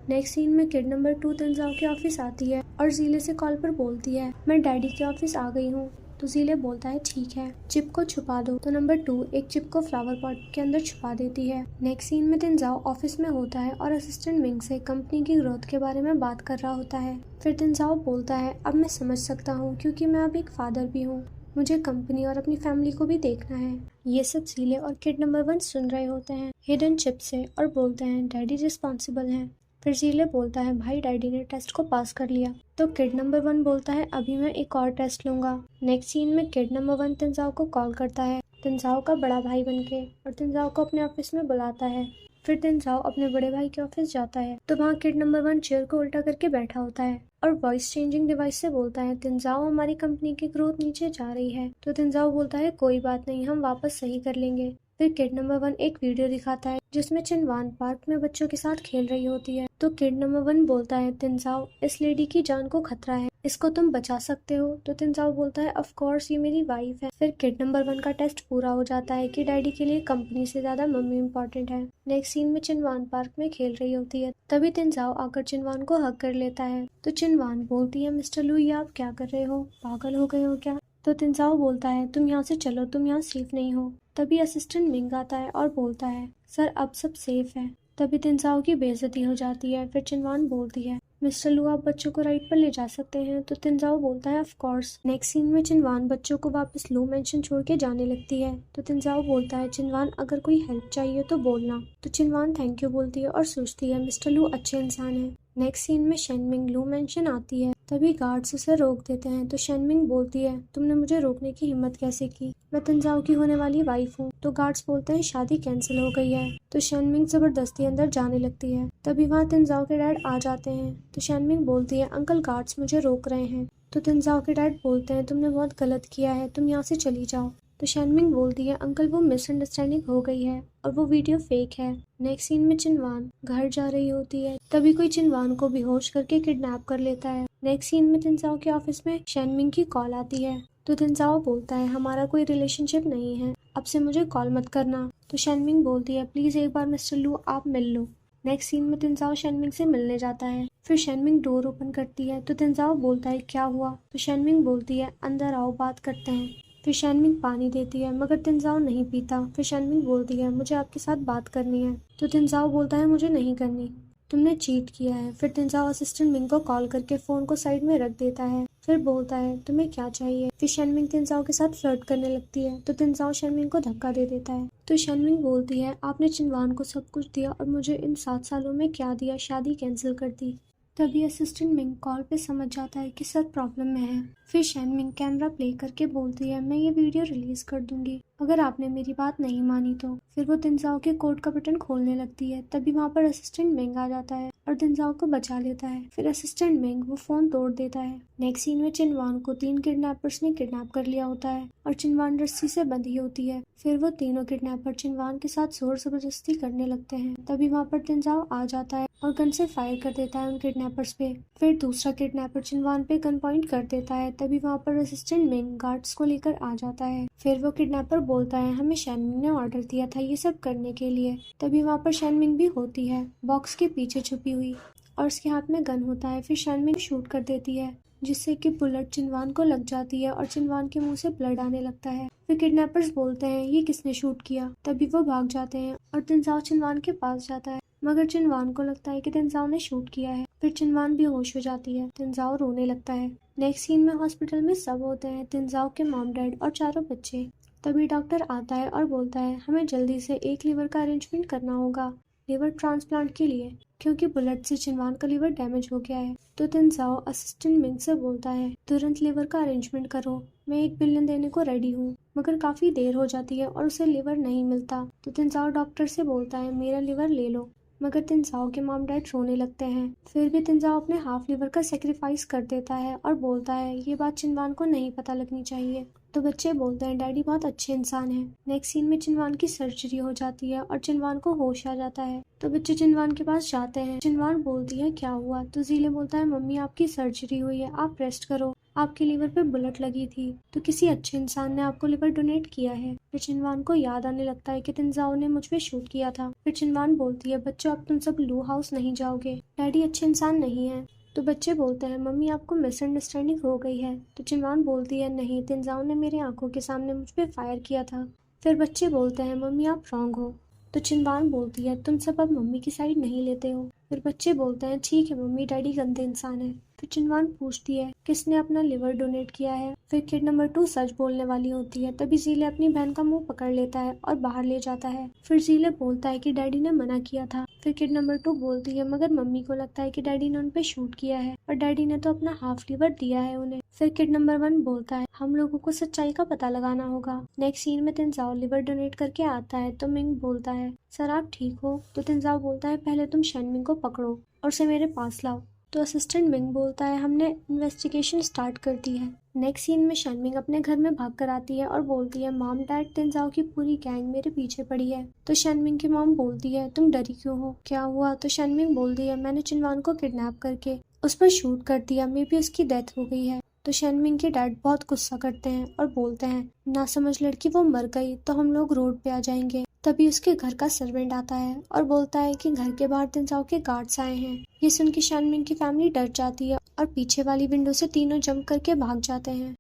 Next scene में kid number 2 तंजाओ के office आती है और जीले से कॉल पर बोलती है मैं डैडी के ऑफिस आ गई हूँ। तो जीले बोलता है ठीक है, चिप को छुपा दो। तो नंबर 2 एक चिप को फ्लावर पॉट के अंदर छुपा देती है। नेक्स्ट सीन में तंजाओ ऑफिस में होता है और असिस्टेंट मिंग से कंपनी की ग्रोथ के बारे में बात कर रहा होता है। फिर तंजाओ बोलता है अब मैं समझ सकता हूँ क्योंकि मैं अब एक फादर भी हूँ, मुझे कंपनी और अपनी फैमिली को भी देखना है। ये सब जीले और किड नंबर 1 सुन रहे होते हैं हिडन चिप से और बोलते हैं डैडी रिस्पॉन्सिबल हैं। फिर जीले बोलता है भाई डैडी ने टेस्ट को पास कर लिया। तो किड नंबर 1 बोलता है अभी मैं एक और टेस्ट लूंगा। नेक्स्ट सीन में किड नंबर 1 तंजाओ को कॉल करता है तंजाओ का बड़ा भाई बनके और तंजाओ को अपने ऑफिस में बुलाता है। फिर तंजाओ अपने बड़े भाई के ऑफिस जाता है तो वहाँ किड नंबर 1 चेयर को उल्टा करके बैठा होता है और वॉइस चेंजिंग डिवाइस से बोलता है तंजाओ हमारी कंपनी की ग्रोथ नीचे जा रही है। तो तंजाओ बोलता है कोई बात नहीं, हम वापस सही कर लेंगे। फिर किड नंबर 1 एक वीडियो दिखाता है जिसमें चिनवान पार्क में बच्चों के साथ खेल रही होती है। तो किड नंबर 1 बोलता है तंजाओ इस लेडी की जान को खतरा है, इसको तुम बचा सकते हो। तो तंजाओ बोलता है ऑफ कोर्स ये मेरी वाइफ है। फिर किड नंबर 1 का टेस्ट पूरा हो जाता है कि डैडी के लिए कंपनी से ज्यादा मम्मी इम्पोर्टेंट है। नेक्स्ट सीन में चिनवान पार्क में खेल रही होती है तभी तंजाओ आकर चिनवान को हक कर लेता है। तो चिनवान बोलती है मिस्टर लू ये आप क्या कर रहे हो, पागल हो गए हो क्या। तो तंजाओ बोलता है तुम यहाँ से चलो, तुम यहाँ सेफ नहीं हो। तभी असिस्टेंट मिंग आता है और बोलता है सर अब सब सेफ है। तभी तंजाओ की बेइज्जती हो जाती है। फिर चिनवान बोलती है मिस्टर लू आप बच्चों को राइड पर ले जा सकते हैं। तो तंजाओ बोलता है ऑफ कोर्स। नेक्स्ट सीन में चिनवान बच्चों को वापस लू मेंशन छोड़ के जाने लगती है। तो तंजाओ बोलता है चिनवान अगर कोई हेल्प चाहिए तो बोलना। तो चिनवान थैंक यू बोलती है और सोचती है मिस्टर लू अच्छे इंसान है। नेक्स्ट सीन में शेनमिंग लू मेंशन आती है तभी गार्ड्स उसे रोक देते हैं। तो शेनमिंग बोलती है तुमने मुझे रोकने की हिम्मत कैसे की, मैं तंजाओ की होने वाली वाइफ हूँ। तो गार्ड्स बोलते हैं शादी कैंसिल हो गई है। तो शेनमिंग जबरदस्ती अंदर जाने लगती है तभी वहाँ तंजाओ के डैड आ जाते हैं। तो शेनमिंग बोलती है अंकल गार्ड्स मुझे रोक रहे हैं। तो तंजाओ के डैड बोलते हैं तुमने बहुत गलत किया है, तुम यहाँ से चली जाओ। तो शेनमिंग बोलती है अंकल वो मिसअंडरस्टैंडिंग हो गई है और वो वीडियो फेक है। नेक्स्ट सीन में चिनवान घर जा रही होती है तभी कोई चिनवान को बेहोश करके किडनैप कर लेता है। नेक्स्ट सीन में तंजाओ के ऑफिस में शेनमिंग की कॉल आती है। तो तंजाओ बोलता है हमारा कोई रिलेशनशिप नहीं है, अब से मुझे कॉल मत करना। तो शेनमिंग बोलती है प्लीज एक बार मिस्टर लू आप मिल लो। नेक्स्ट सीन में तंजाओ शेनमिंग से मिलने जाता है। फिर शेनमिंग डोर ओपन करती है तो तंजाओ बोलता है क्या हुआ। तो शेनमिंग बोलती है अंदर आओ बात करते हैं। फिर शेनमिंग पानी देती है मगर तंजाओ नहीं पीता। फिर शेनमिंग बोलती है मुझे आपके साथ बात करनी है। तो तंजाओ बोलता है मुझे नहीं करनी, तुमने चीट किया है। फिर तंजाओ असिस्टेंट मिंग को कॉल करके फोन को साइड में रख देता है। फिर बोलता है तुम्हें क्या चाहिए। फिर शेनमिंग तंजाओ के साथ फ्लर्ट करने लगती है तो तंजाओ शेनमिंग को धक्का दे देता है। तो शेनमिंग बोलती है आपने चिनवान को सब कुछ दिया और मुझे इन 7 सालों में क्या दिया, शादी कैंसिल कर दी। तभी असिस्टेंट मिंग कॉल पे समझ जाता है कि सर प्रॉब्लम में है। फिर शेनमिंग कैमरा प्ले करके बोलती है मैं ये वीडियो रिलीज कर दूंगी अगर आपने मेरी बात नहीं मानी तो। फिर वो तंजाओ के कोट का बटन खोलने लगती है तभी वहाँ पर असिस्टेंट मिंग आ जाता है और तंजाओ को बचा लेता है। फिर असिस्टेंट मिंग वो फोन तोड़ देता है। नेक्स्ट सीन में चिनवान को 3 किडनैपर्स ने किडनैप कर लिया होता है और चिनवान रस्सी से बंधी होती है। फिर वो तीनों किडनैपर चिनवान के साथ जोर जबरदस्ती करने लगते हैं तभी वहाँ पर तंजाओ आ जाता है और गन से फायर कर देता है उन किडनैपर्स पे। फिर दूसरा किडनैपर चिनवान पे गन पॉइंट कर देता है तभी वहाँ पर असिस्टेंट मिंग गार्ड्स को लेकर आ जाता है। फिर वो किडनैपर बोलता है हमें शेनमिंग ने ऑर्डर दिया था ये सब करने के लिए। तभी वहाँ पर शेनमिंग भी होती है बॉक्स के पीछे छुपी हुई और उसके हाथ में गन होता है। फिर शेनमिंग शूट कर देती है जिससे कि बुलेट चिनवान को लग जाती है और चिनवान के मुंह से ब्लड आने लगता है। फिर किडनैपर्स बोलते हैं ये किसने शूट किया। तभी वो भाग जाते हैं और तंजाओ चिनवान के पास जाता है मगर चिनवान को लगता है कि तंजाओ ने शूट किया है। फिर चिनवान बेहोश हो जाती है, तंजाओ रोने लगता है। नेक्स्ट सीन में हॉस्पिटल में सब होते हैं, तंजाओ के मॉम डैड और चारों बच्चे। तभी डॉक्टर आता है और बोलता है हमें जल्दी से एक लीवर का अरेंजमेंट करना होगा लिवर ट्रांसप्लांट के लिए क्योंकि बुलेट से चिनवान का लीवर डैमेज हो गया है। तो तंजाओ असिस्टेंट मिंग से बोलता है तुरंत लीवर का अरेंजमेंट करो, मैं 1 बिलियन देने को रेडी हूँ। मगर काफी देर हो जाती है और उसे लिवर नहीं मिलता। तो तंजाओ डॉक्टर से बोलता है मेरा लिवर ले लो मगर तंजाओ के मॉम डैड रोने लगते हैं। फिर भी तंजाओ अपने हाफ लिवर का सेक्रीफाइस कर देता है और बोलता है ये बात चिनवान को नहीं पता लगनी चाहिए। तो बच्चे बोलते हैं डैडी बहुत अच्छे इंसान हैं। नेक्स्ट सीन में चिनवान की सर्जरी हो जाती है और चिनवान को होश आ जाता है। तो बच्चे चिनवान के पास जाते हैं। चिनवान बोलती है क्या हुआ। तो जीले बोलता है मम्मी आपकी सर्जरी हुई है, आप रेस्ट करो। आपके लिवर पे बुलेट लगी थी, तो किसी अच्छे इंसान ने आपको लिवर डोनेट किया है। फिर चिनवान को याद आने लगता है कि तिनजाओ ने मुझ पे शूट किया था। फिर चिनवान बोलती है, बच्चों अब तुम सब लू हाउस नहीं जाओगे, डैडी अच्छे इंसान नहीं है। तो बच्चे बोलते हैं, मम्मी आपको मिसअंडरस्टैंडिंग हो गई है। तो चिनवान बोलती है, नहीं, तिनजाओ ने मेरी आंखों के सामने मुझ पे फायर किया था। फिर बच्चे बोलते हैं, मम्मी आप रॉन्ग हो। तो चिनवान बोलती है, तुम सब अब मम्मी की साइड नहीं लेते हो। फिर बच्चे बोलते हैं, ठीक है मम्मी, डैडी गंदे इंसान है। फिर चिनवान पूछती है, किसने अपना लिवर डोनेट किया है। फिर किड नंबर 2 सच बोलने वाली होती है, तभी जीले अपनी बहन का मुंह पकड़ लेता है और बाहर ले जाता है। फिर जीले बोलता है कि डैडी ने मना किया था। फिर किड नंबर 2 बोलती है, मगर मम्मी को लगता है कि डैडी ने उन पे शूट किया है और डैडी ने तो अपना हाफ लिवर दिया है उन्हें। फिर किड नंबर 1 बोलता है, हम लोगों को सच्चाई का पता लगाना होगा। नेक्स्ट सीन में तिनजाओ लिवर डोनेट करके आता है तो मिंग बोलता है, सर आप ठीक हो। तो तिनजाओ बोलता है, पहले तुम शनमिंग को पकड़ो और उसे मेरे पास लाओ। तो असिस्टेंट मिंग बोलता है, हमने इन्वेस्टिगेशन स्टार्ट कर दी है। नेक्स्ट सीन में शनमिंग अपने घर में भाग कर आती है और बोलती है, मॉम डैड, तिनजाओ की पूरी गैंग मेरे पीछे पड़ी है। तो शनमिंग की मॉम बोलती है, तुम डरी क्यों हो, क्या हुआ। तो शनमिंग बोलती है, मैंने चिनवान को किडनैप करके उस पर शूट कर दिया, मे बी उसकी डेथ हो गई है। तो शनमिंग के डैड बहुत गुस्सा करते हैं और बोलते हैं, ना समझ लड़की, वो मर गई तो हम लोग रोड पे आ जाएंगे। तभी उसके घर का सर्वेंट आता है और बोलता है कि घर के बाहर तिनजाओ के गार्ड्स आए हैं। ये सुन के शनमिंग की फैमिली डर जाती है और पीछे वाली विंडो से तीनों जंप करके भाग जाते हैं।